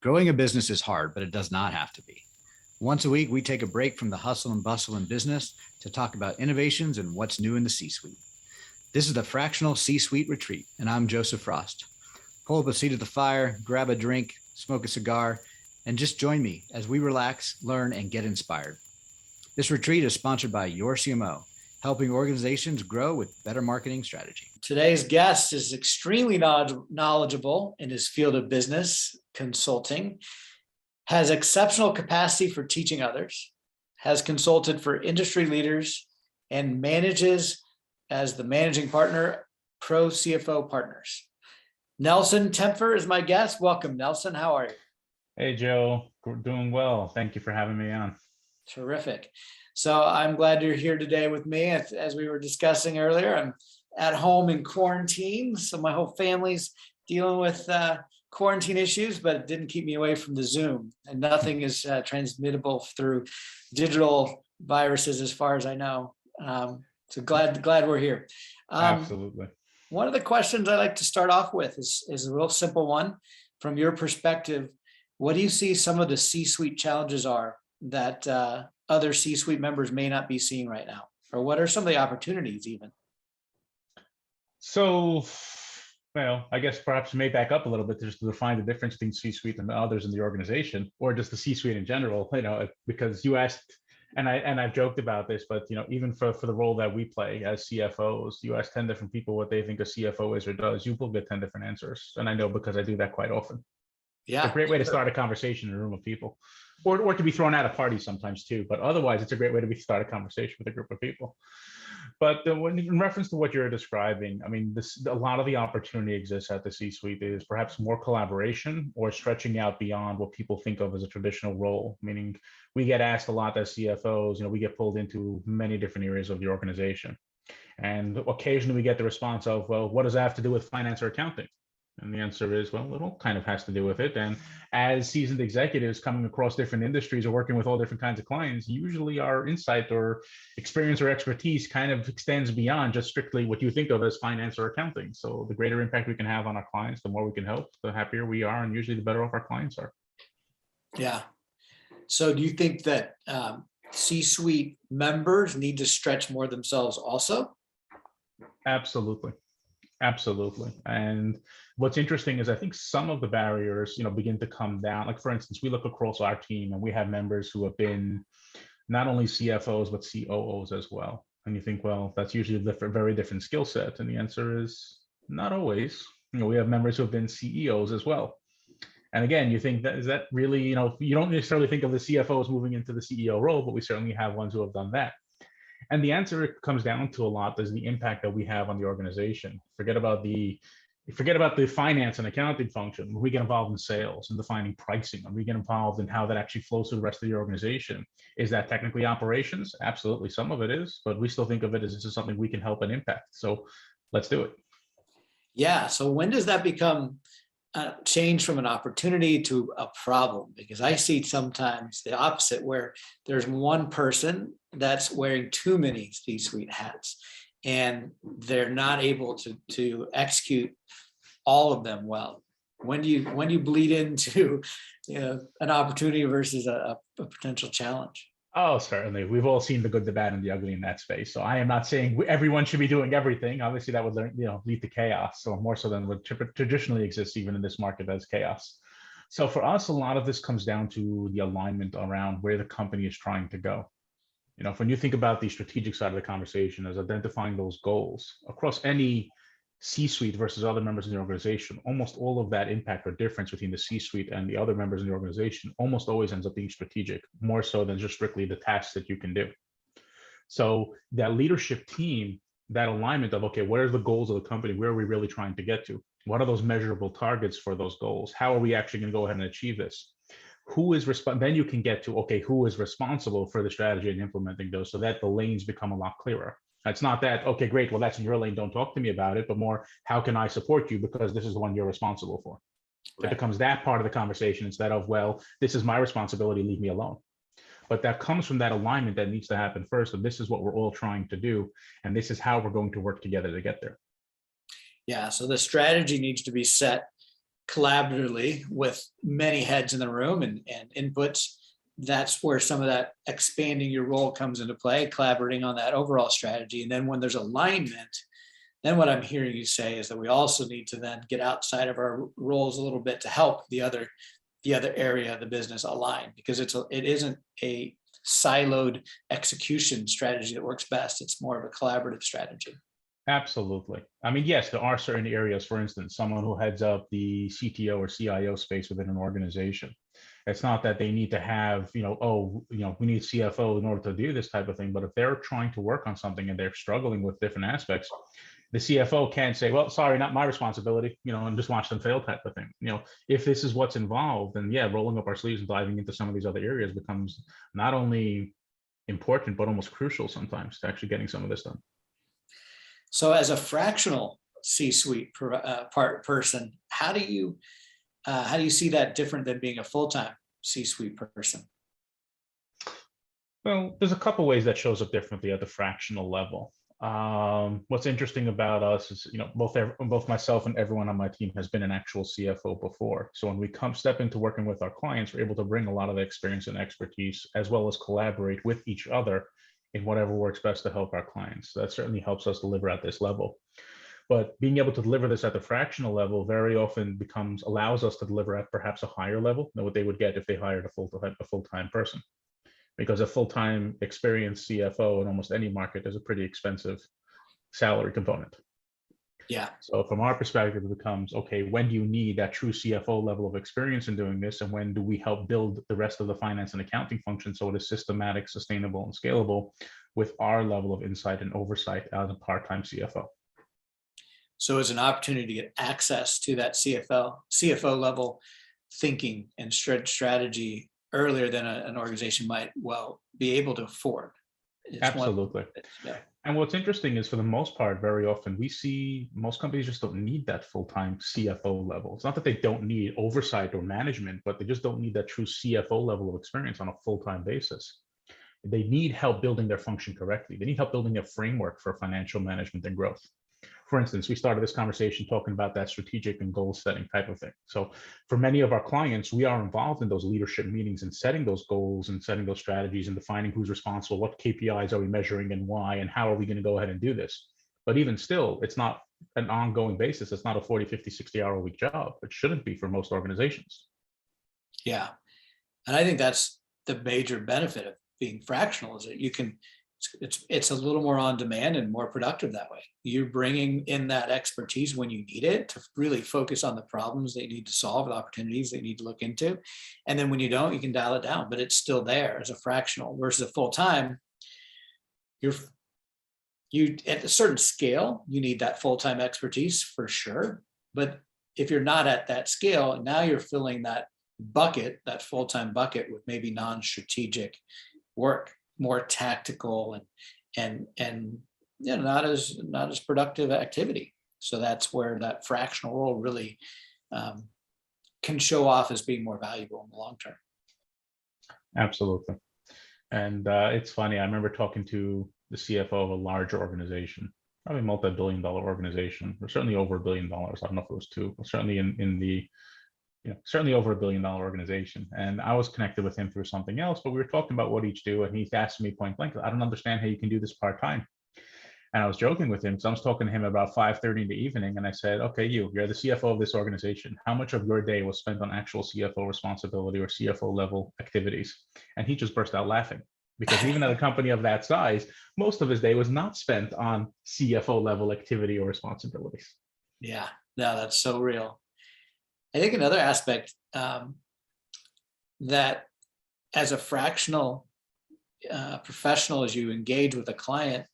Growing a business is hard, but it does not have to be. Once a week, we take a break from the hustle and bustle in business to talk about innovations and what's new in the C-suite. This is the Fractional C-Suite Retreat, and I'm Joseph Frost. Pull up a seat at the fire, grab a drink, smoke a cigar, and just join me as we relax, learn, and get inspired. This retreat is sponsored by your CMO, helping organizations grow with better marketing strategy. Today's guest is extremely knowledgeable in his field of business consulting, has exceptional capacity for teaching others, has consulted for industry leaders, and manages as the managing partner, ProCFO Partners. Nelson Tepfer is my guest. Welcome, Nelson. How are you? Hey, Joe. We're doing well. Thank you for having me on. Terrific. So I'm glad you're here today with me. As we were discussing earlier, I'm at home in quarantine, so my whole family's dealing with quarantine issues, but it didn't keep me away from the Zoom. And nothing is transmittable through digital viruses, as far as I know. So glad we're here. Absolutely. One of the questions I like to start off with is a real simple one. From your perspective, what do you see some of the C-suite challenges are that other C-suite members may not be seeing right now? Or what are some of the opportunities even? So, well, I guess perhaps you may back up a little bit just to define the difference between C-suite and others in the organization, or just the C-suite in general, because you asked, and I've joked about this, but even for the role that we play as CFOs, you ask 10 different people what they think a CFO is or does, you will get 10 different answers. And I know because I do that quite often. Yeah. It's a great way to start a conversation in a room of people, or to be thrown out of parties sometimes too. But otherwise, it's a great way to start a conversation with a group of people. But in reference to what you're describing, I mean, a lot of the opportunity exists at the C-suite is perhaps more collaboration or stretching out beyond what people think of as a traditional role. Meaning, we get asked a lot as CFOs. We get pulled into many different areas of the organization, and occasionally we get the response of, "Well, what does that have to do with finance or accounting?" And the answer is, well, it all kind of has to do with it. And as seasoned executives coming across different industries or working with all different kinds of clients, usually our insight or experience or expertise kind of extends beyond just strictly what you think of as finance or accounting. So the greater impact we can have on our clients, the more we can help, the happier we are, and usually the better off our clients are. Yeah. So do you think that C-suite members need to stretch more themselves also? Absolutely. Absolutely. And what's interesting is I think some of the barriers, begin to come down. Like, for instance, we look across our team and we have members who have been not only CFOs, but COOs as well. And you think, well, that's usually a very different skill set. And the answer is not always. We have members who have been CEOs as well. And again, you think is that really, you don't necessarily think of the CFOs moving into the CEO role, but we certainly have ones who have done that. And the answer comes down to a lot is the impact that we have on the organization. Forget about the finance and accounting function. We get involved in sales and defining pricing, and we get involved in how that actually flows through the rest of the organization. Is that technically operations? Absolutely, some of it is, but we still think of it as this is something we can help and impact. So let's do it. Yeah. So when does that become change from an opportunity to a problem? Because I see sometimes the opposite, where there's one person that's wearing too many C-suite hats and they're not able to execute all of them well. When do you bleed into an opportunity versus a potential challenge? Oh, certainly. We've all seen the good, the bad, and the ugly in that space. So I am not saying everyone should be doing everything. Obviously, that would lead to chaos. So more so than what traditionally exists even in this market as chaos. So for us, a lot of this comes down to the alignment around where the company is trying to go. When you think about the strategic side of the conversation as identifying those goals across any C-suite versus other members in the organization, almost all of that impact or difference between the C-suite and the other members in the organization almost always ends up being strategic, more so than just strictly the tasks that you can do. So that leadership team, that alignment of, okay, what are the goals of the company? Where are we really trying to get to? What are those measurable targets for those goals? How are we actually going to go ahead and achieve this? Who is then you can get to, okay, who is responsible for the strategy and implementing those, so that the lanes become a lot clearer. It's not that, okay, great, well, that's in your lane, don't talk to me about it, but more, how can I support you because this is the one you're responsible for? Right. It becomes that part of the conversation instead of, well, this is my responsibility, leave me alone. But that comes from that alignment that needs to happen first. And this is what we're all trying to do. And this is how we're going to work together to get there. Yeah. So the strategy needs to be set collaboratively with many heads in the room and inputs, that's where some of that expanding your role comes into play, collaborating on that overall strategy. And then when there's alignment, then what I'm hearing you say is that we also need to then get outside of our roles a little bit to help the other area of the business align, because it isn't a siloed execution strategy that works best. It's more of a collaborative strategy. Absolutely. I mean, yes, there are certain areas, for instance, someone who heads up the CTO or CIO space within an organization. It's not that they need to have, we need CFO in order to do this type of thing. But if they're trying to work on something and they're struggling with different aspects, the CFO can't say, well, sorry, not my responsibility, and just watch them fail type of thing. If this is what's involved, then yeah, rolling up our sleeves and diving into some of these other areas becomes not only important, but almost crucial sometimes to actually getting some of this done. So as a fractional C-suite person, how do you see that different than being a full-time C-suite person? Well, there's a couple ways that shows up differently at the fractional level. What's interesting about us is, both myself and everyone on my team has been an actual CFO before. So when we step into working with our clients, we're able to bring a lot of the experience and expertise, as well as collaborate with each other in whatever works best to help our clients. So that certainly helps us deliver at this level. But being able to deliver this at the fractional level very often allows us to deliver at perhaps a higher level than what they would get if they hired a full-time person. Because a full-time experienced CFO in almost any market is a pretty expensive salary component. Yeah. So from our perspective, it becomes, okay, when do you need that true CFO level of experience in doing this? And when do we help build the rest of the finance and accounting function so it is systematic, sustainable, and scalable with our level of insight and oversight as a part-time CFO? So it's an opportunity to get access to that CFO level thinking and strategy earlier than an organization might well be able to afford. Absolutely. And what's interesting is, for the most part, very often we see most companies just don't need that full-time CFO level. It's not that they don't need oversight or management, but they just don't need that true CFO level of experience on a full-time basis. They need help building their function correctly. They need help building a framework for financial management and growth. For instance, we started this conversation talking about that strategic and goal setting type of thing. So for many of our clients, we are involved in those leadership meetings and setting those goals and setting those strategies and defining who's responsible, what KPIs are we measuring and why, and how are we going to go ahead and do this. But even still, it's not an ongoing basis. It's not a 40, 50, 60-hour-a-week job. It shouldn't be for most organizations. Yeah. And I think that's the major benefit of being fractional, is that you can, it's a little more on demand and more productive that way. You're bringing in that expertise when you need it to really focus on the problems that you need to solve, the opportunities that you need to look into. And then when you don't, you can dial it down, but it's still there as a fractional. Versus a full-time, you at a certain scale, you need that full-time expertise for sure. But if you're not at that scale, now you're filling that bucket, that full-time bucket, with maybe non-strategic work, more tactical and not as productive activity. So that's where that fractional role really can show off as being more valuable in the long term. Absolutely. And it's funny, I remember talking to the CFO of a larger organization, probably multi-billion-dollar organization, or certainly over $1 billion. I don't know if it was two, but certainly in the certainly over $1 billion organization. And I was connected with him through something else, but we were talking about what each do. And he's asked me point blank, I don't understand how you can do this part-time. And I was joking with him. So I was talking to him about 5:30 in the evening. And I said, okay, you're the CFO of this organization. How much of your day was spent on actual CFO responsibility or CFO level activities? And he just burst out laughing, because even at a company of that size, most of his day was not spent on CFO level activity or responsibilities. Yeah, no, that's so real. I think another aspect that as a fractional professional, as you engage with a client,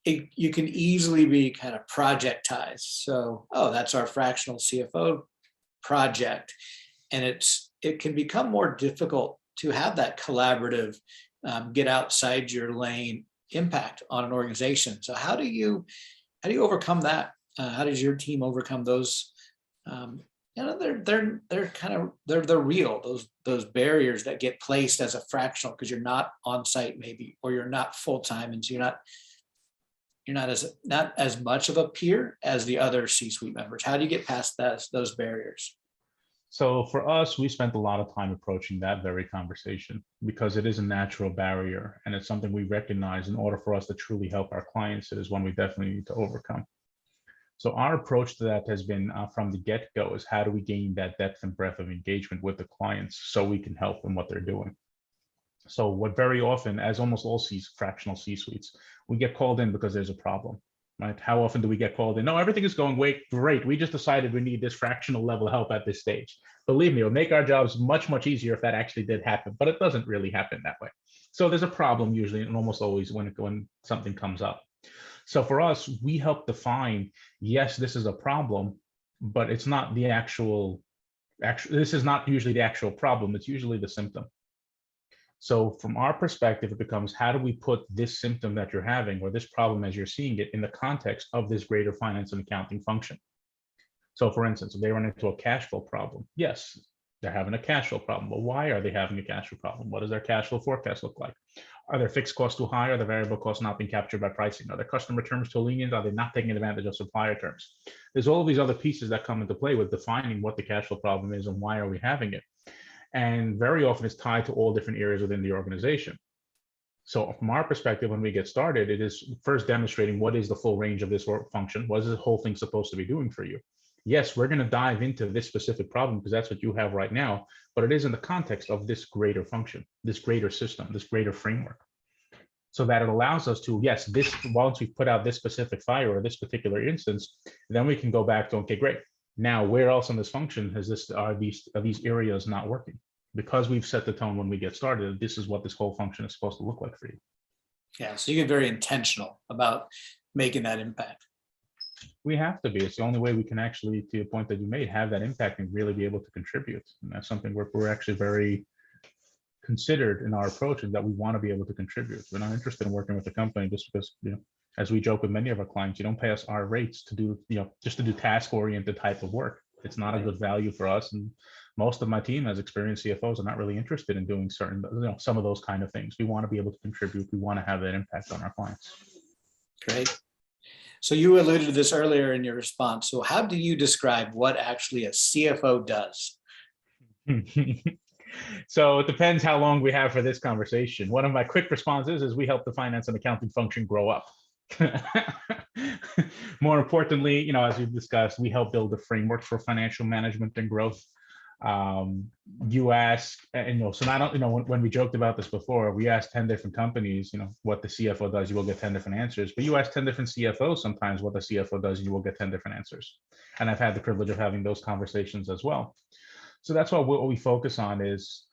you can easily be kind of projectized. So, oh, that's our fractional CFO project. And it can become more difficult to have that collaborative, get outside your lane impact on an organization. So how do you overcome that? How does your team overcome those? They're real, those barriers that get placed as a fractional because you're not on site maybe, or you're not full time, and so you're not not as much of a peer as the other C-suite members. How do you get past those barriers? So for us, we spent a lot of time approaching that very conversation because it is a natural barrier and it's something we recognize in order for us to truly help our clients. It is one we definitely need to overcome. So our approach to that has been from the get-go is how do we gain that depth and breadth of engagement with the clients so we can help them what they're doing. So what very often, as almost all fractional C-suites, we get called in because there's a problem, right? How often do we get called in? No, everything is going great. We just decided we need this fractional level help at this stage. Believe me, it'll make our jobs much, much easier if that actually did happen, but it doesn't really happen that way. So there's a problem usually and almost always when something comes up. So for us, we help define, yes, this is a problem, but it's not the this is not usually the actual problem. It's usually the symptom. So from our perspective, it becomes how do we put this symptom that you're having or this problem as you're seeing it in the context of this greater finance and accounting function. So for instance, if they run into a cash flow problem, yes, they're having a cash flow problem. But why are they having a cash flow problem? What does their cash flow forecast look like? Are their fixed costs too high? Are the variable costs not being captured by pricing? Are their customer terms too lenient? Are they not taking advantage of supplier terms? There's all of these other pieces that come into play with defining what the cash flow problem is and why are we having it. And very often it's tied to all different areas within the organization. So from our perspective, when we get started, it is first demonstrating what is the full range of this function. What is the whole thing supposed to be doing for you? Yes, we're going to dive into this specific problem because that's what you have right now, but it is in the context of this greater function, this greater system, this greater framework. So that it allows us to, yes, once we put out this specific fire or this particular instance, then we can go back to, okay, great. Now, where else in this function are these areas not working? Because we've set the tone when we get started, this is what this whole function is supposed to look like for you. Yeah, so you get very intentional about making that impact. We have to be. It's the only way we can actually, to the point that you made, have that impact and really be able to contribute. And that's something we're actually very considered in our approach, is that we want to be able to contribute. We're not interested in working with the company just because, as we joke with many of our clients, you don't pay us our rates to do, just to do task-oriented type of work. It's not a good value for us. And most of my team as experienced CFOs are not really interested in doing certain, some of those kind of things. We want to be able to contribute. We want to have that impact on our clients. Great. So you alluded to this earlier in your response. So how do you describe what actually a CFO does? So it depends how long we have for this conversation. One of my quick responses is we help the finance and accounting function grow up. More importantly, as we've discussed, we help build a framework for financial management and growth. You ask, and so not, when we joked about this before, we asked 10 different companies, what the CFO does, you will get 10 different answers. But you ask 10 different CFOs sometimes what the CFO does, and you will get 10 different answers. And I've had the privilege of having those conversations as well. So that's what we focus on is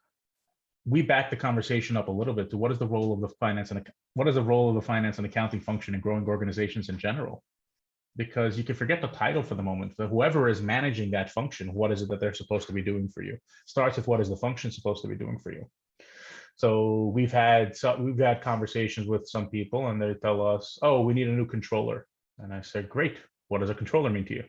we back the conversation up a little bit to what is the role of the finance and accounting function in growing organizations in general. Because you can forget the title for the moment. For whoever is managing that function, what is it that they're supposed to be doing for you? Starts with what is the function supposed to be doing for you? So we've had conversations with some people, and they tell us, "Oh, we need a new controller." And I said, "Great. What does a controller mean to you?"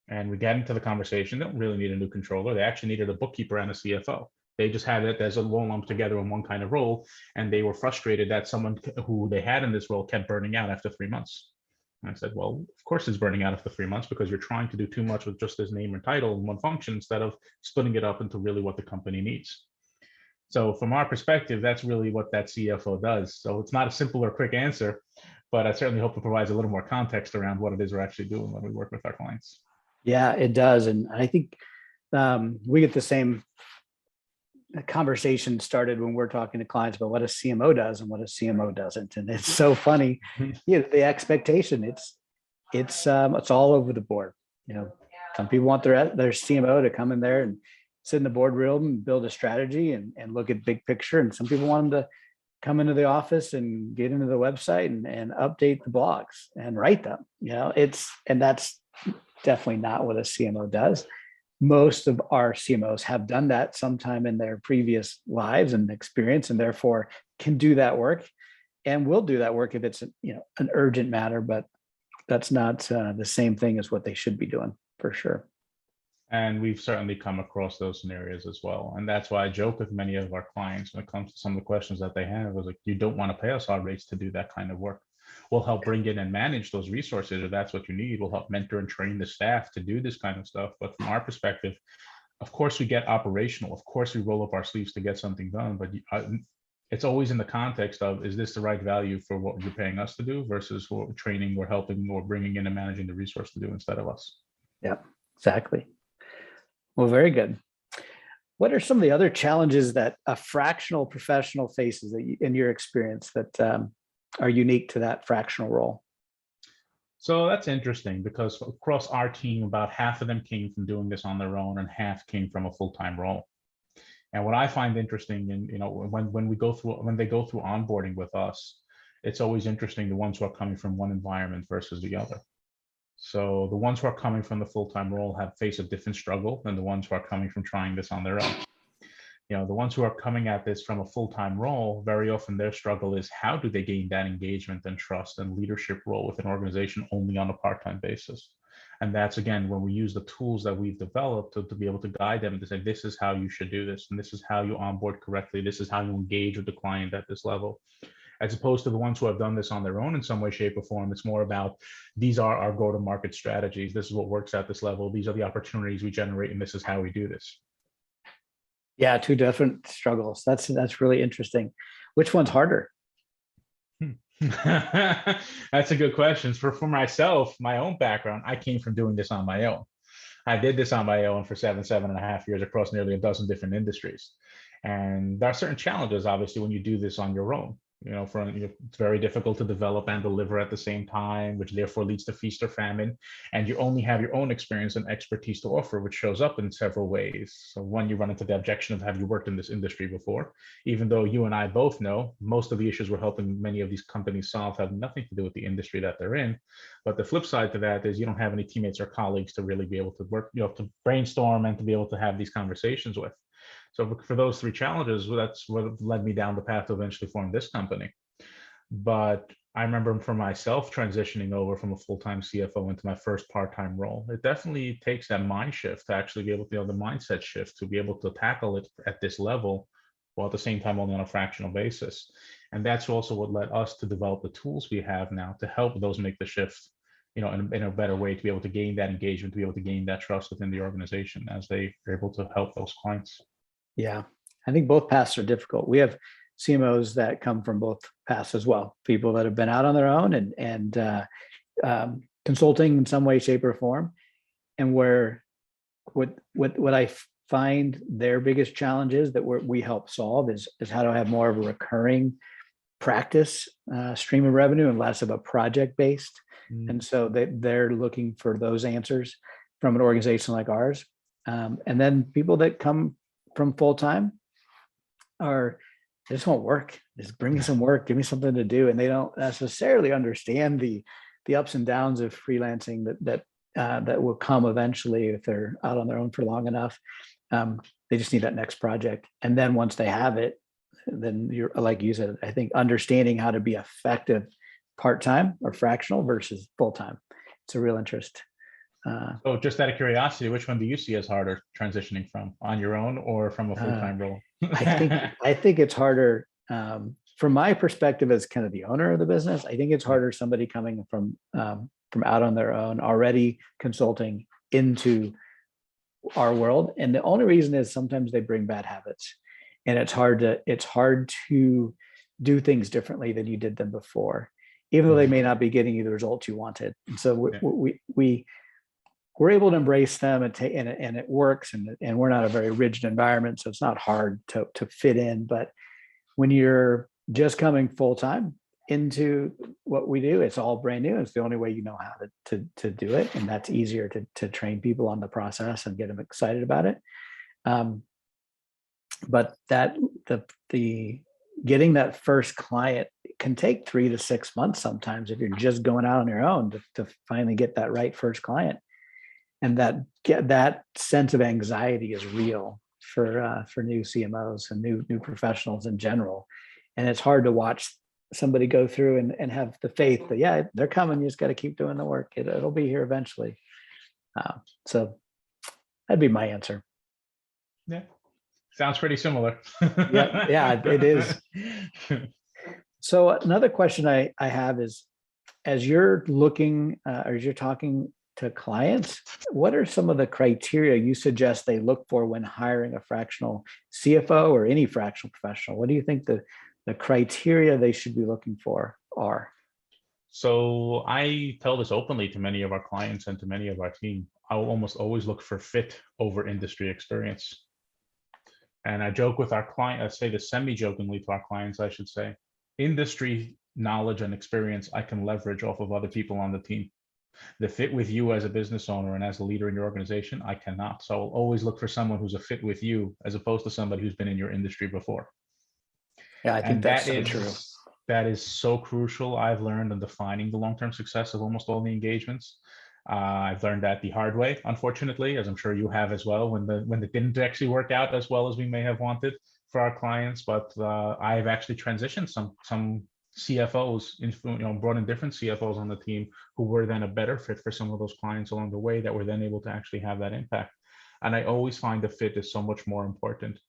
And we get into the conversation. They don't really need a new controller. They actually needed a bookkeeper and a CFO. They just had it as a all lumped together in one kind of role, and they were frustrated that someone who they had in this role kept burning out after 3 months. And I said, well, of course it's burning out after 3 months because you're trying to do too much with just this name and title in one function instead of splitting it up into really what the company needs. So from our perspective, that's really what that CFO does. So it's not a simple or quick answer, but I certainly hope it provides a little more context around what it is we're actually doing when we work with our clients. Yeah, it does. And I think we get the same conversation started when we're talking to clients about what a CMO does and what a CMO doesn't. And it's so funny, the expectation, it's all over the board. Some people want their CMO to come in there and sit in the boardroom and build a strategy and look at big picture. And some people want them to come into the office and get into the website and update the blogs and write them. And that's definitely not what a CMO does. Most of our CMOs have done that sometime in their previous lives and experience, and therefore can do that work and will do that work if it's an urgent matter, but that's not the same thing as what they should be doing for sure. And we've certainly come across those scenarios as well. And that's why I joke with many of our clients when it comes to some of the questions that they have, is like, you don't want to pay us our rates to do that kind of work. we'll help bring in and manage those resources, if that's what you need. We'll help mentor and train the staff to do this kind of stuff. But from our perspective, of course, we get operational. Of course, we roll up our sleeves to get something done. But it's always in the context of, is this the right value for what you're paying us to do versus what training we're helping or bringing in and managing the resource to do instead of us? Yep, exactly. Well, very good. What are some of the other challenges that a fractional professional faces that in your experience that are unique to that fractional role? So that's interesting, because across our team, about half of them came from doing this on their own and half came from a full-time role. And what I find interesting, and when they go through onboarding with us, it's always interesting, the ones who are coming from one environment versus the other. So the ones who are coming from the full-time role have faced a different struggle than the ones who are coming from trying this on their own. The ones who are coming at this from a full-time role, very often their struggle is, how do they gain that engagement and trust and leadership role with an organization only on a part-time basis? And that's, again, when we use the tools that we've developed to be able to guide them to say, this is how you should do this, and this is how you onboard correctly, this is how you engage with the client at this level. As opposed to the ones who have done this on their own in some way, shape, or form, it's more about, these are our go-to-market strategies, this is what works at this level, these are the opportunities we generate, and this is how we do this. Yeah, two different struggles. That's really interesting. Which one's harder? That's a good question. For myself, my own background, I came from doing this on my own. I did this on my own for 7.5 years across nearly a dozen different industries. And there are certain challenges, obviously, when you do this on your own. It's very difficult to develop and deliver at the same time, which therefore leads to feast or famine. And you only have your own experience and expertise to offer, which shows up in several ways. So one, you run into the objection of, have you worked in this industry before? Even though you and I both know most of the issues we're helping many of these companies solve have nothing to do with the industry that they're in. But the flip side to that is, you don't have any teammates or colleagues to really be able to work, to brainstorm and to be able to have these conversations with. So for those three challenges, that's what led me down the path to eventually form this company. But I remember for myself transitioning over from a full-time CFO into my first part-time role. It definitely takes that mind shift to actually be able to, the mindset shift to be able to tackle it at this level, while at the same time only on a fractional basis. And that's also what led us to develop the tools we have now to help those make the shift, in a better way, to be able to gain that engagement, to be able to gain that trust within the organization as they are able to help those clients. Yeah, I think both paths are difficult. We have CMOs that come from both paths as well. People that have been out on their own and consulting in some way, shape, or form, and where what I find their biggest challenge is that we help solve is how to have more of a recurring practice stream of revenue and less of a project based. And so they're looking for those answers from an organization like ours. And then people that come from full-time they just won't work. Just bring me some work, give me something to do. And they don't necessarily understand the ups and downs of freelancing that will come eventually if they're out on their own for long enough. They just need that next project. And then once they have it, then you're, like you said, I think understanding how to be effective part-time or fractional versus full-time. It's a real interest. So just out of curiosity, which one do you see as harder transitioning from, on your own or from a full-time role? I think it's harder from my perspective as kind of the owner of the business. I think it's harder somebody coming from out on their own, already consulting, into our world. And the only reason is sometimes they bring bad habits, and it's hard to do things differently than you did them before, even though they may not be getting you the results you wanted. And so we're able to embrace them and it works. And we're not a very rigid environment, so it's not hard to fit in. But when you're just coming full time into what we do, it's all brand new. It's the only way you know how to do it, and that's easier to train people on the process and get them excited about it. But the getting that first client can take 3 to 6 months sometimes if you're just going out on your own to finally get that right first client. And that sense of anxiety is real for new CMOs and new professionals in general. And it's hard to watch somebody go through and have the faith that, yeah, they're coming. You just got to keep doing the work. It'll be here eventually. So that'd be my answer. Yeah. Sounds pretty similar. Yeah, it is. So another question I have is, as you're looking or as you're talking to clients, what are some of the criteria you suggest they look for when hiring a fractional CFO or any fractional professional? What do you think the criteria they should be looking for are? So I tell this openly to many of our clients and to many of our team. I will almost always look for fit over industry experience. And I joke with our client, I say this semi-jokingly to our clients, I should say, industry knowledge and experience I can leverage off of other people on the team. The fit with you as a business owner and as a leader in your organization, I cannot. So I'll always look for someone who's a fit with you as opposed to somebody who's been in your industry before. Yeah, I think And that's so true. That is so crucial. I've learned in defining the long-term success of almost all the engagements. I've learned that the hard way, unfortunately, as I'm sure you have as well, when it didn't actually work out as well as we may have wanted for our clients. But I've actually transitioned some CFOs, brought in different CFOs on the team who were then a better fit for some of those clients along the way that were then able to actually have that impact. And I always find the fit is so much more important.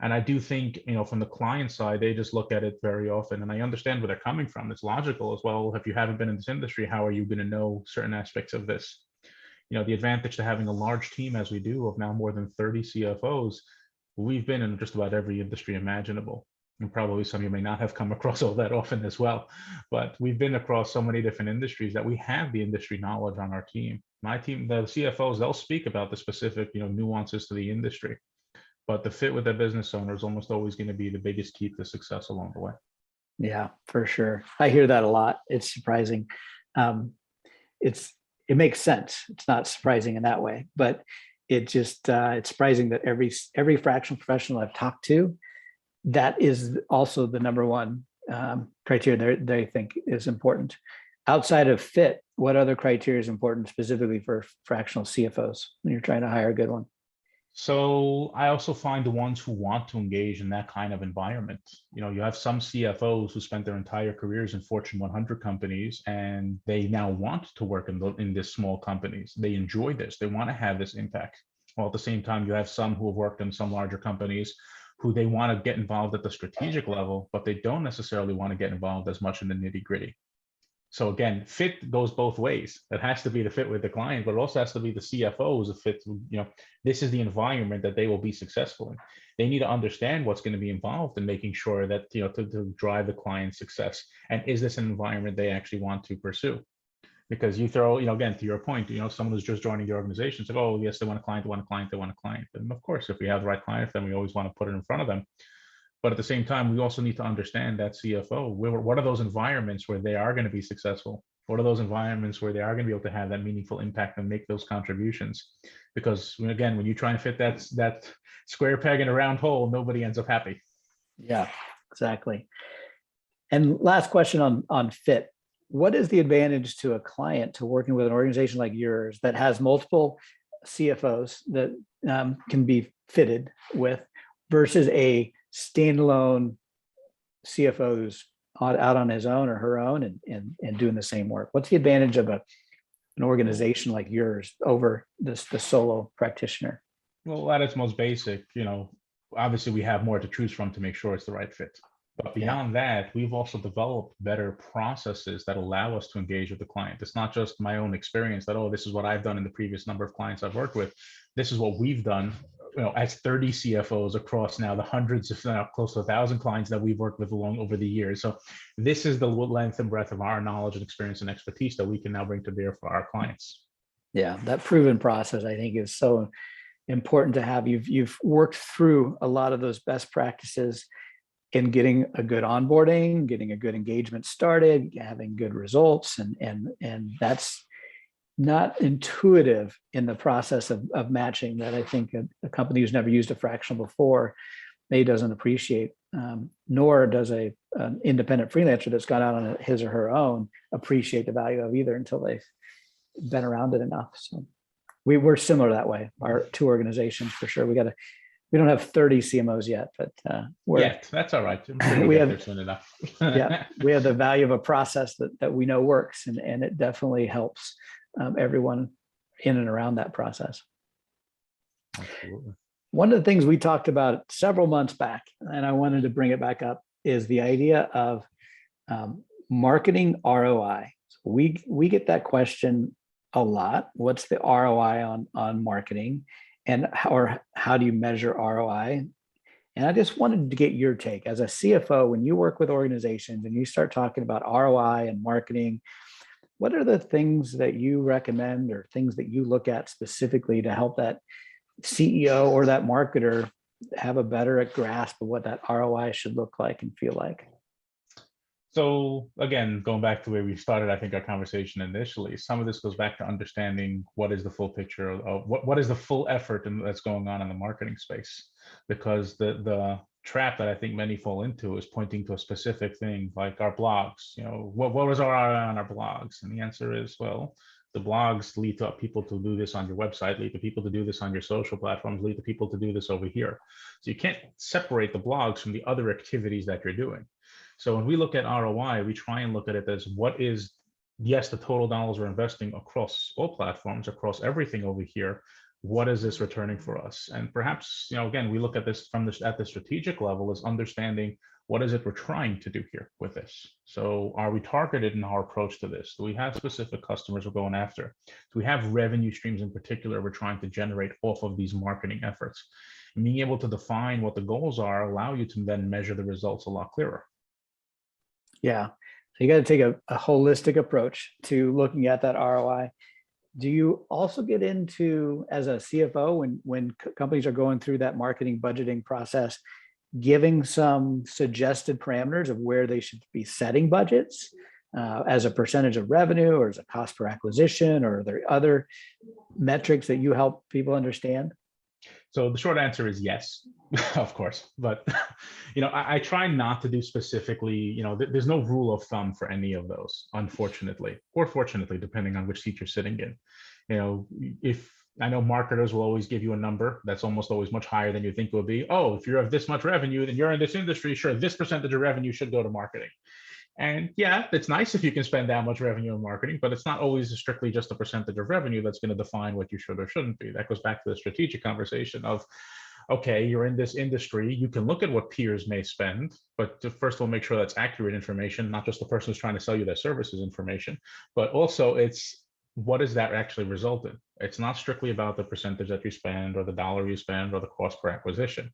And I do think, from the client side, they just look at it very often. And I understand where they're coming from. It's logical as well. If you haven't been in this industry, how are you going to know certain aspects of this? The advantage to having a large team as we do of now more than 30 CFOs, we've been in just about every industry imaginable. And probably some of you may not have come across all that often as well. But we've been across so many different industries that we have the industry knowledge on our team. My team, the CFOs, they'll speak about the specific, nuances to the industry. But the fit with the business owner is almost always going to be the biggest key to success along the way. Yeah, for sure. I hear that a lot. It's surprising. It makes sense. It's not surprising in that way, but it's surprising that every fractional professional I've talked to, that is also the number one criteria they think is important. Outside of fit, what other criteria is important specifically for fractional CFOs when you're trying to hire a good one? So I also find the ones who want to engage in that kind of environment. You have some CFOs who spent their entire careers in Fortune 100 companies, and they now want to work in this small companies. They enjoy this. They want to have this impact. While at the same time, you have some who have worked in some larger companies who they want to get involved at the strategic level, but they don't necessarily want to get involved as much in the nitty gritty. So again, fit goes both ways. It has to be the fit with the client, but it also has to be the CFOs a fit. This is the environment that they will be successful in. They need to understand what's going to be involved in making sure that, to drive the client's success. And is this an environment they actually want to pursue? Because you throw, again, to your point, someone who's just joining the organization said, oh, yes, they want a client, they want a client, they want a client. And of course, if we have the right client, then we always want to put it in front of them. But at the same time, we also need to understand that CFO, what are those environments where they are going to be successful? What are those environments where they are going to be able to have that meaningful impact and make those contributions? Because again, when you try and fit that square peg in a round hole, nobody ends up happy. Yeah, exactly. And last question on fit. What is the advantage to a client to working with an organization like yours that has multiple CFOs that can be fitted with versus a standalone CFO who's out on his own or her own and doing the same work? What's the advantage of an organization like yours over the solo practitioner? Well, at its most basic, obviously we have more to choose from to make sure it's the right fit. But beyond that, we've also developed better processes that allow us to engage with the client. It's not just my own experience that, oh, this is what I've done in the previous number of clients I've worked with. This is what we've done, as 30 CFOs across now the hundreds, if not close to 1,000 clients that we've worked with along over the years. So this is the length and breadth of our knowledge and experience and expertise that we can now bring to bear for our clients. Yeah, that proven process, I think, is so important to have. You've worked through a lot of those best practices in getting a good onboarding, getting a good engagement started, having good results. And that's not intuitive in the process of matching that I think a company who's never used a fractional before maybe doesn't appreciate, nor does an independent freelancer that's gone out on his or her own appreciate the value of either until they've been around it enough. So we're similar that way, our two organizations for sure. We don't have 30 CMOs yet, but that's all right. I'm sure we get have there soon enough. we have the value of a process that we know works, and it definitely helps everyone in and around that process. Absolutely. One of the things we talked about several months back, and I wanted to bring it back up, is the idea of marketing ROI. We get that question a lot. What's the ROI on marketing, and how do you measure ROI? And I just wanted to get your take as a CFO. When you work with organizations and you start talking about ROI and marketing, what are the things that you recommend or things that you look at specifically to help that CEO or that marketer have a better grasp of what that ROI should look like and feel like? So again, going back to where we started, I think our conversation initially, some of this goes back to understanding what is the full picture of what is the full effort that's going on in the marketing space. Because the trap that I think many fall into is pointing to a specific thing, like our blogs. What was our ROI on our blogs? And the answer is, well, the blogs lead to people to do this on your website, lead to people to do this on your social platforms, lead to people to do this over here. So you can't separate the blogs from the other activities that you're doing. So when we look at ROI, we try and look at it as what is, yes, the total dollars we're investing across all platforms, across everything over here. What is this returning for us? And perhaps, again, we look at this at the strategic level as understanding what is it we're trying to do here with this. So are we targeted in our approach to this? Do we have specific customers we're going after? Do we have revenue streams in particular we're trying to generate off of these marketing efforts? And being able to define what the goals are allow you to then measure the results a lot clearer. Yeah. So you got to take a holistic approach to looking at that ROI. Do you also get into, as a CFO, when companies are going through that marketing budgeting process, giving some suggested parameters of where they should be setting budgets as a percentage of revenue, or as a cost per acquisition, or are there other metrics that you help people understand? So the short answer is yes, of course. But I try not to do specifically. There's no rule of thumb for any of those, unfortunately, or fortunately, depending on which seat you're sitting in. If I know marketers will always give you a number that's almost always much higher than you think it would be. Oh, if you have this much revenue, then you're in this industry. Sure, this percentage of revenue should go to marketing. And yeah, it's nice if you can spend that much revenue in marketing, but it's not always strictly just a percentage of revenue that's going to define what you should or shouldn't be. That goes back to the strategic conversation of, okay, you're in this industry, you can look at what peers may spend, but to first of all, make sure that's accurate information, not just the person who's trying to sell you their services information, but also it's what does that actually result in? It's not strictly about the percentage that you spend or the dollar you spend or the cost per acquisition.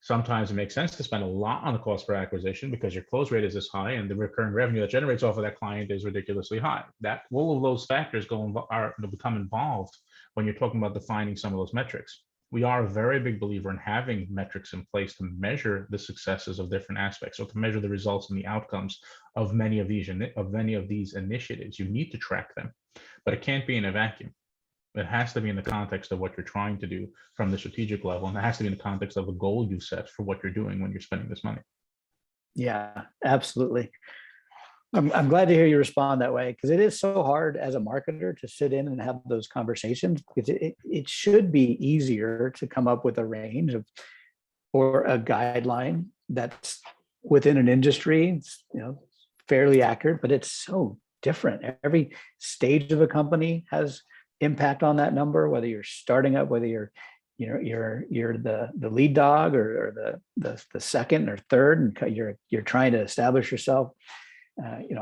Sometimes it makes sense to spend a lot on the cost per acquisition because your close rate is this high and the recurring revenue that generates off of that client is ridiculously high. That all of those factors become involved when you're talking about defining some of those metrics. We are a very big believer in having metrics in place to measure the successes of different aspects, or to measure the results and the outcomes of many of these initiatives. You need to track them, but it can't be in a vacuum. It has to be in the context of what you're trying to do from the strategic level, and it has to be in the context of the goal you set for what you're doing when you're spending this money. Yeah, absolutely. I'm glad to hear you respond that way, because it is so hard as a marketer to sit in and have those conversations, because it should be easier to come up with a range of, or a guideline that's within an industry, it's, fairly accurate, but it's so different. Every stage of a company has impact on that number, whether you're starting up, whether you're the lead dog or the second or third, and you're trying to establish yourself.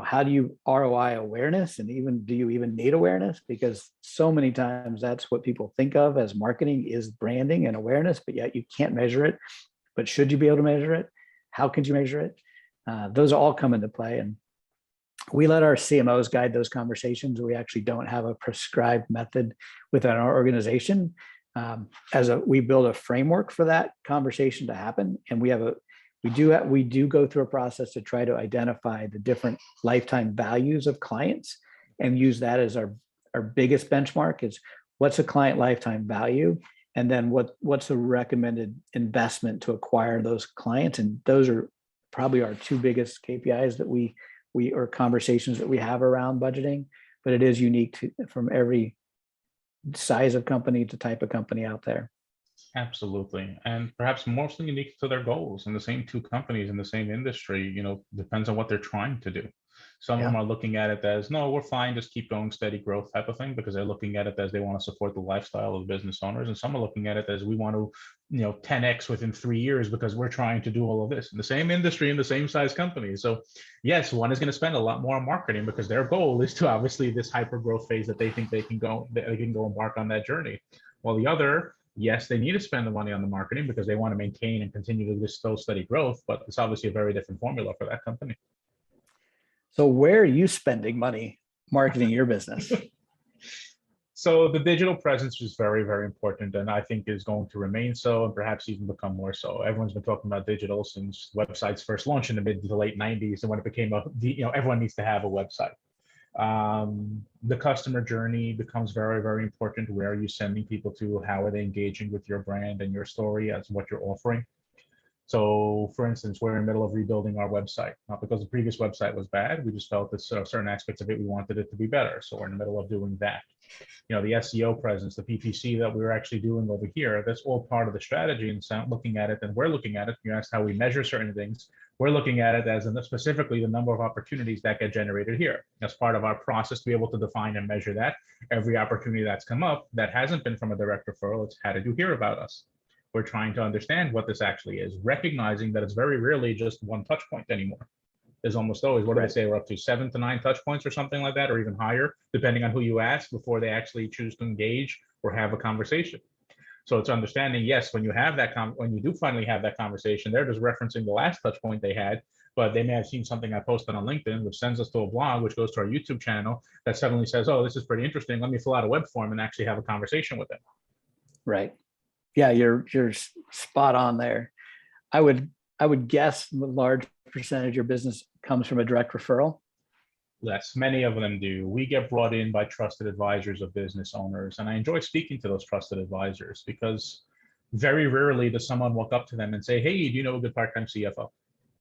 How do you ROI awareness, and even do you even need awareness? Because so many times that's what people think of as marketing, is branding and awareness, but yet you can't measure it. But should you be able to measure it? How could you measure it? Those all come into play, and we let our CMOs guide those conversations. We actually don't have a prescribed method within our organization. We build a framework for that conversation to happen, and we do go through a process to try to identify the different lifetime values of clients, and use that as our biggest benchmark. Is what's a client lifetime value, and then what's the recommended investment to acquire those clients. And those are probably our two biggest KPIs that we or conversations that we have around budgeting, but it is unique from every size of company to type of company out there. Absolutely. And perhaps mostly unique to their goals. And the same two companies in the same industry, depends on what they're trying to do. Some of Yeah. them are looking at it as, no, we're fine, just keep going, steady growth type of thing, because they're looking at it as they want to support the lifestyle of business owners. And some are looking at it as we want to, 10x within 3 years because we're trying to do all of this in the same industry, in the same size company. So yes, one is going to spend a lot more on marketing because their goal is to obviously this hyper growth phase that they think they can go embark on that journey. While the other, yes, they need to spend the money on the marketing because they want to maintain and continue to this slow, steady growth, but it's obviously a very different formula for that company. So where are you spending money marketing your business? So the digital presence is very, very important, and I think is going to remain so, and perhaps even become more so. Everyone's been talking about digital since websites first launched in the mid to late 90s, and when it became everyone needs to have a website. The customer journey becomes very, very important. Where are you sending people to? How are they engaging with your brand and your story as what you're offering? So, for instance, we're in the middle of rebuilding our website, not because the previous website was bad. We just felt that certain aspects of it, we wanted it to be better. So we're in the middle of doing that. The SEO presence, the PPC that we're actually doing over here, that's all part of the strategy. And so looking at it, and we're looking at it, you asked how we measure certain things. We're looking at it as specifically the number of opportunities that get generated here. As part of our process to be able to define and measure that, every opportunity that's come up that hasn't been from a direct referral, it's how did you hear about us? We're trying to understand what this actually is, recognizing that it's very rarely just one touch point anymore. There's almost always, what do I say, we're up to 7 to 9 touch points or something like that, or even higher, depending on who you ask before they actually choose to engage or have a conversation. So it's understanding, yes, when you have that, when you do finally have that conversation, they're just referencing the last touch point they had, but they may have seen something I posted on LinkedIn, which sends us to a blog, which goes to our YouTube channel that suddenly says, oh, this is pretty interesting. Let me fill out a web form and actually have a conversation with them. Right. Yeah, you're spot on there. I would guess a large percentage of your business comes from a direct referral. Yes, many of them do. We get brought in by trusted advisors of business owners, and I enjoy speaking to those trusted advisors because very rarely does someone walk up to them and say, hey, do you know a good part-time CFO?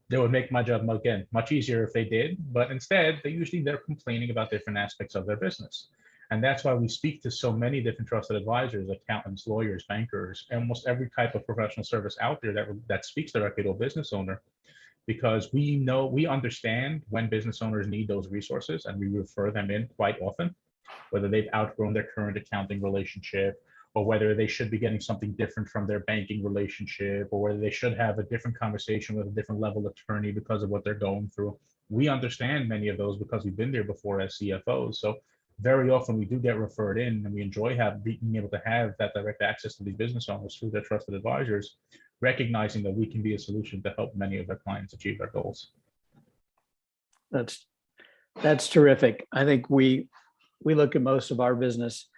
They would make my job, again, much easier if they did, but instead, they're complaining about different aspects of their business. And that's why we speak to so many different trusted advisors, accountants, lawyers, bankers, almost every type of professional service out there that speaks directly to a business owner, because we understand when business owners need those resources, and we refer them in quite often, whether they've outgrown their current accounting relationship, or whether they should be getting something different from their banking relationship, or whether they should have a different conversation with a different level attorney because of what they're going through. We understand many of those because we've been there before as CFOs. So very often we do get referred in, and we enjoy being able to have that direct access to these business owners through their trusted advisors, recognizing that we can be a solution to help many of their clients achieve their goals. That's terrific. I think we look at most of our business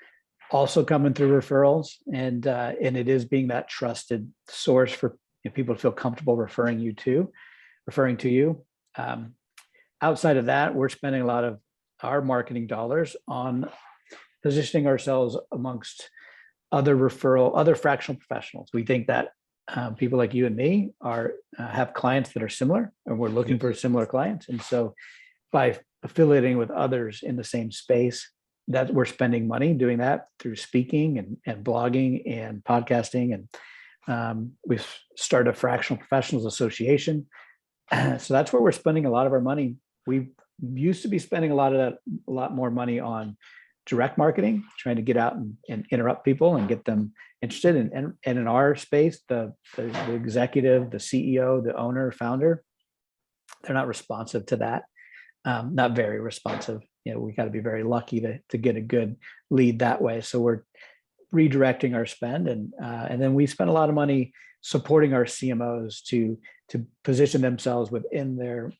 also coming through referrals, and it is being that trusted source for people to feel comfortable referring to you. Outside of that, we're spending a lot of our marketing dollars on positioning ourselves amongst other fractional professionals. We think that people like you and me have clients that are similar, and we're looking for similar clients. And so by affiliating with others in the same space, that we're spending money doing that through speaking and blogging and podcasting. And we've started a Fractional Professionals Association. So that's where we're spending a lot of our money. We used to be spending a lot more money on direct marketing, trying to get out and interrupt people and get them interested. And in our space, the executive, the CEO, the owner, founder, they're not responsive to that. Not very responsive. We got to be very lucky to get a good lead that way. So we're redirecting our spend, and then we spend a lot of money supporting our CMOs to position themselves within their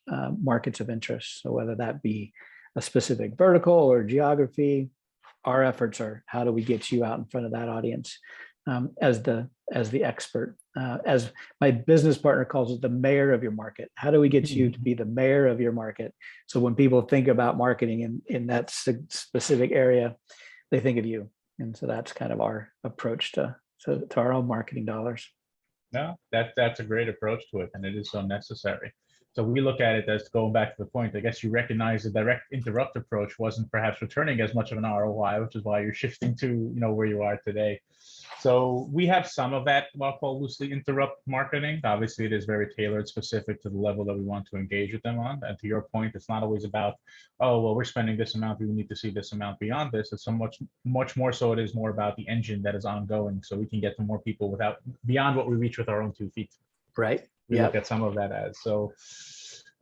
markets of interest. So whether that be a specific vertical or geography, our efforts are how do we get you out in front of that audience as the expert, as my business partner calls it, the mayor of your market. How do we get you to be the mayor of your market? So when people think about marketing in that specific area, they think of you. And so that's kind of our approach to our own marketing dollars. No, that's a great approach to it, and it is so necessary. So we look at it as, going back to the point, I guess you recognize the direct interrupt approach wasn't perhaps returning as much of an ROI, which is why you're shifting to where you are today. So we have some of that, what I'll call loosely interrupt marketing. Obviously, it is very tailored, specific to the level that we want to engage with them on. And to your point, it's not always about, oh, well, we're spending this amount, we need to see this amount beyond this. It's so much more so it is more about the engine that is ongoing, so we can get to more people without beyond what we reach with our own 2 feet. Right. We Yeah. look at some of that as so.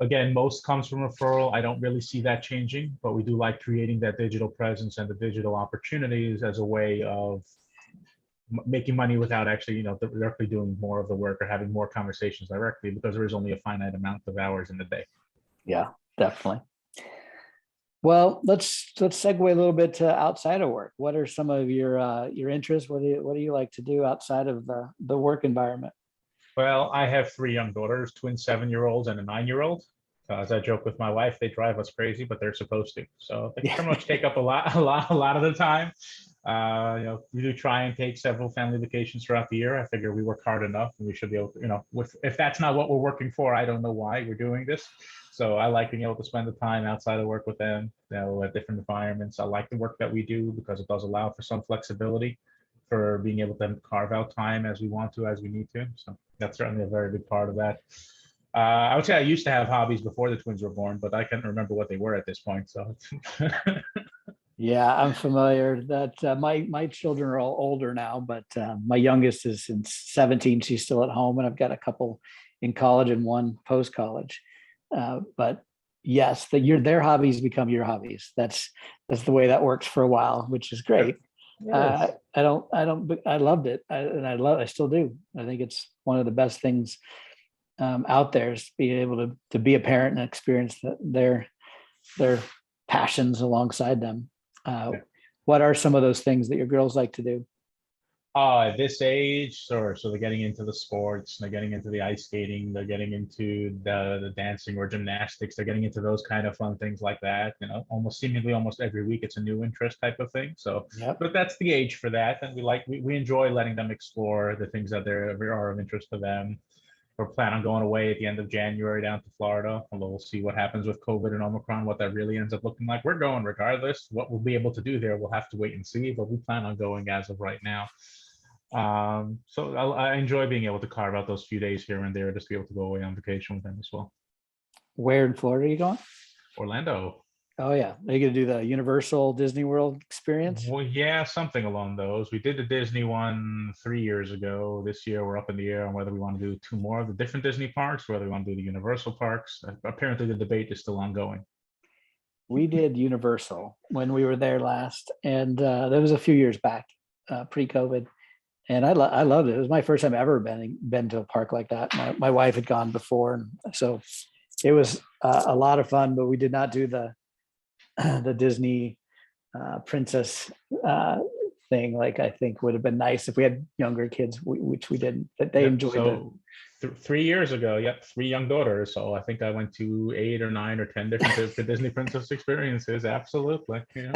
Again, most comes from referral. I don't really see that changing, but we do like creating that digital presence and the digital opportunities as a way of making money without actually, directly doing more of the work or having more conversations directly, because there is only a finite amount of hours in the day. Yeah, definitely. Well, let's segue a little bit to outside of work. What are some of your interests? What do you like to do outside of the work environment? Well, I have 3 young daughters, twin 7-year-olds and a 9-year-old. As I joke with my wife, they drive us crazy, but they're supposed to. So they pretty much take up a lot of the time. We do try and take several family vacations throughout the year. I figure we work hard enough, and we should be able to, if that's not what we're working for, I don't know why we're doing this. So I like being able to spend the time outside of work with them, at different environments. I like the work that we do because it does allow for some flexibility for being able to carve out time as we want to, as we need to. So that's certainly a very big part of that. I would say I used to have hobbies before the twins were born, but I can't remember what they were at this point. So Yeah, I'm familiar that my children are all older now, but my youngest is in 17. She's still at home, and I've got a couple in college and one post-college. But yes, their hobbies become your hobbies. That's the way that works for a while, which is great. Yes. I loved it. I still do. I think it's one of the best things out there, is being able to be a parent and experience their passions alongside them. What are some of those things that your girls like to do? At this age, so they're getting into the sports, they're getting into the ice skating, they're getting into the dancing or gymnastics, they're getting into those kind of fun things like that. Almost every week it's a new interest type of thing. So, Yep. but that's the age for that, and we enjoy letting them explore the things that are of interest to them. We're planning on going away at the end of January down to Florida, although we'll see what happens with COVID and Omicron, what that really ends up looking like. We're going regardless. What we'll be able to do there, we'll have to wait and see, but we plan on going as of right now. So I enjoy being able to carve out those few days here and there just to be able to go away on vacation with them as well. Where in Florida are you going? Orlando. Oh yeah, are you going to do the Universal Disney World experience? Well, yeah, something along those. We did the Disney one 3 years ago. This year we're up in the air on whether we want to do 2 more of the different Disney parks, whether we want to do the Universal parks. Apparently the debate is still ongoing. We did Universal when we were there last, and that was a few years back, pre-COVID. And I loved it. It was my first time ever been to a park like that. My wife had gone before, and so it was a lot of fun. But we did not do the Disney princess thing. Like, I think would have been nice if we had younger kids, which we didn't. But they enjoyed it. 3 years ago, 3 young daughters. So I think I went to 8 or 9 or 10 different Disney princess experiences. Absolutely. Yeah.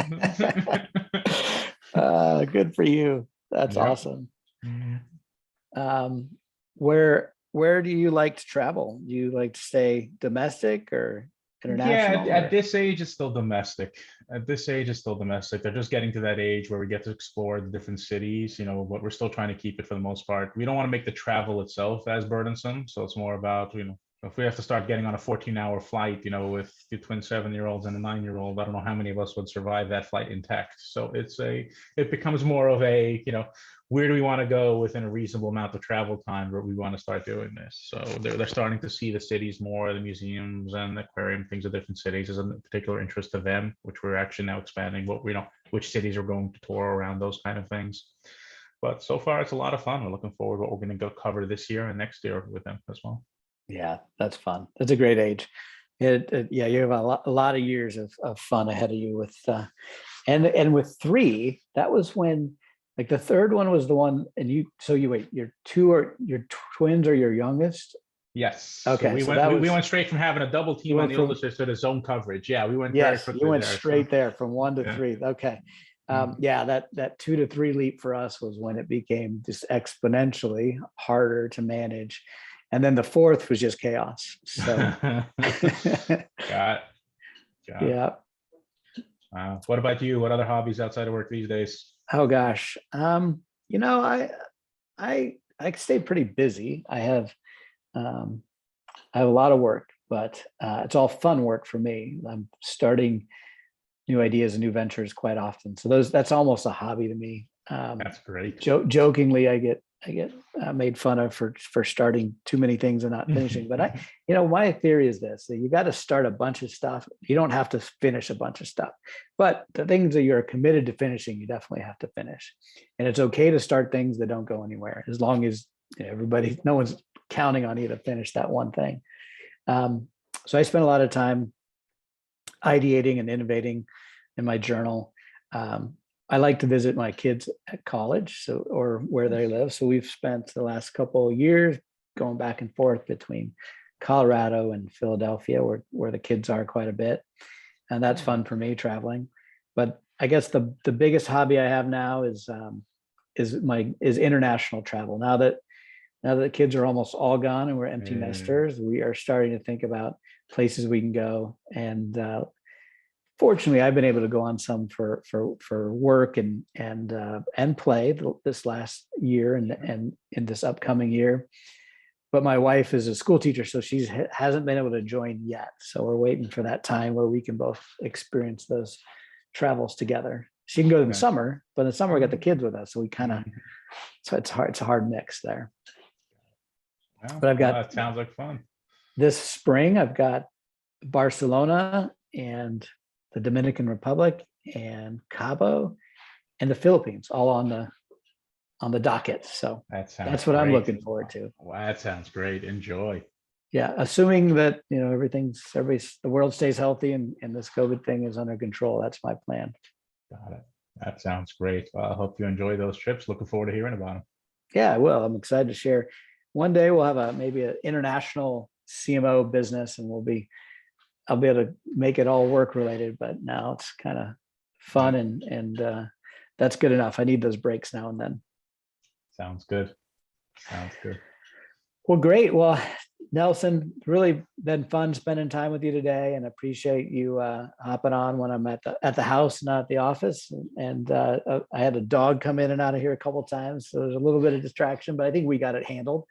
Good for you. That's awesome. Mm-hmm. Where do you like to travel? Do you like to stay domestic or international? Yeah, at this age, it's still domestic. They're just getting to that age where we get to explore the different cities, but we're still trying to keep it for the most part. We don't want to make the travel itself as burdensome. So it's more about, if we have to start getting on a 14-hour flight, with the twin 7-year-olds and a 9-year-old, I don't know how many of us would survive that flight intact. So it becomes more of a, where do we want to go within a reasonable amount of travel time where we want to start doing this? So they're starting to see the cities more, the museums and the aquarium, things of different cities is a particular interest to them, which we're actually now expanding which cities are going to tour around, those kind of things. But so far it's a lot of fun. We're looking forward to what we're going to go cover this year and next year with them as well. Yeah, that's fun. That's a great age. Yeah, you have a lot of years of fun ahead of you with, and with 3, that was when, like, the third one was the one, and you wait, your twins are your youngest? Yes. Okay. So we went straight from having a double team on the older sister to zone coverage. Yeah, we went very quickly. You went straight there from 1 to 3. Okay. Yeah, that 2 to 3 leap for us was when it became just exponentially harder to manage. And then the 4th was just chaos. So got it. Yeah. What about you? What other hobbies outside of work these days? Oh gosh. I stay pretty busy. I have a lot of work, but it's all fun work for me. I'm starting new ideas and new ventures quite often. So that's almost a hobby to me. That's great. Jokingly, I get made fun of for starting too many things and not finishing. But my theory is this: that you got to start a bunch of stuff. You don't have to finish a bunch of stuff, but the things that you're committed to finishing, you definitely have to finish. And it's okay to start things that don't go anywhere, as long as no one's counting on you to finish that one thing. So I spend a lot of time ideating and innovating in my journal. I like to visit my kids at college, or where they live. So we've spent the last couple of years going back and forth between Colorado and Philadelphia, where the kids are quite a bit, and that's fun for me, traveling. But I guess the biggest hobby I have now is international travel. Now that the kids are almost all gone and we're empty nesters, we are starting to think about places we can go. And fortunately, I've been able to go on some for work and play this last year and in this upcoming year. But my wife is a school teacher, so she hasn't been able to join yet. So we're waiting for that time where we can both experience those travels together. She can go in the summer, but in the summer we got the kids with us, so so it's hard. It's a hard mix there. Well, but I've got that sounds like fun. This spring, I've got Barcelona and the Dominican Republic and Cabo and the Philippines all on the docket. So that's what I'm looking forward to. Wow, that sounds great. Enjoy. Yeah, assuming that the world stays healthy and this COVID thing is under control. That's my plan. Got it. That sounds great. Well, I hope you enjoy those trips. Looking forward to hearing about them. Yeah, I will. I'm excited to share. One day we'll have maybe an international CMO business, and I'll be able to make it all work related. But now it's kind of fun, and that's good enough. I need those breaks now and then. Sounds good. Sounds good. Well, great. Well, Nelson, really been fun spending time with you today, and appreciate you hopping on when I'm at the house, not at the office. And I had a dog come in and out of here a couple of times, so there's a little bit of distraction, but I think we got it handled.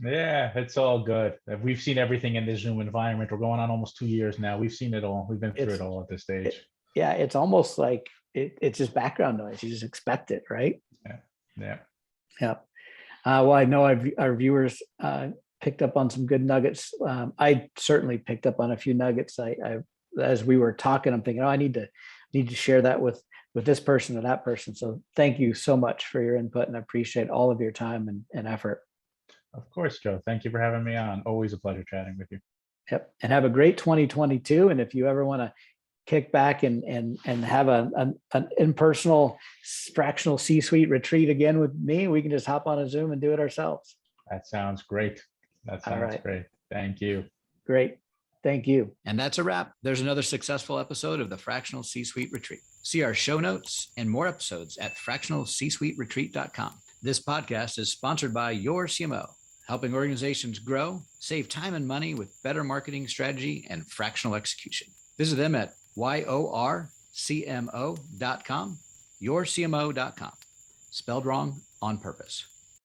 Yeah, it's all good. We've seen everything in this Zoom environment. We're going on almost 2 years now. We've seen it all. We've been through it all at this stage. It's almost like it's just background noise. You just expect it, right? Yeah. Well, I know our viewers picked up on some good nuggets. I certainly picked up on a few nuggets. I as we were talking, I'm thinking, I need to share that with this person or that person. So thank you so much for your input, and I appreciate all of your time and effort. Of course, Joe. Thank you for having me on. Always a pleasure chatting with you. Yep. And have a great 2022. And if you ever want to kick back and have an impersonal fractional C-suite retreat again with me, we can just hop on a Zoom and do it ourselves. That sounds great. Great. Thank you. Great. Thank you. And that's a wrap. There's another successful episode of the Fractional C-Suite Retreat. See our show notes and more episodes at fractionalcsuiteretreat.com. This podcast is sponsored by Your CMO, helping organizations grow, save time and money with better marketing strategy and fractional execution. Visit them at yorcmo.com, yourcmo.com. Spelled wrong on purpose.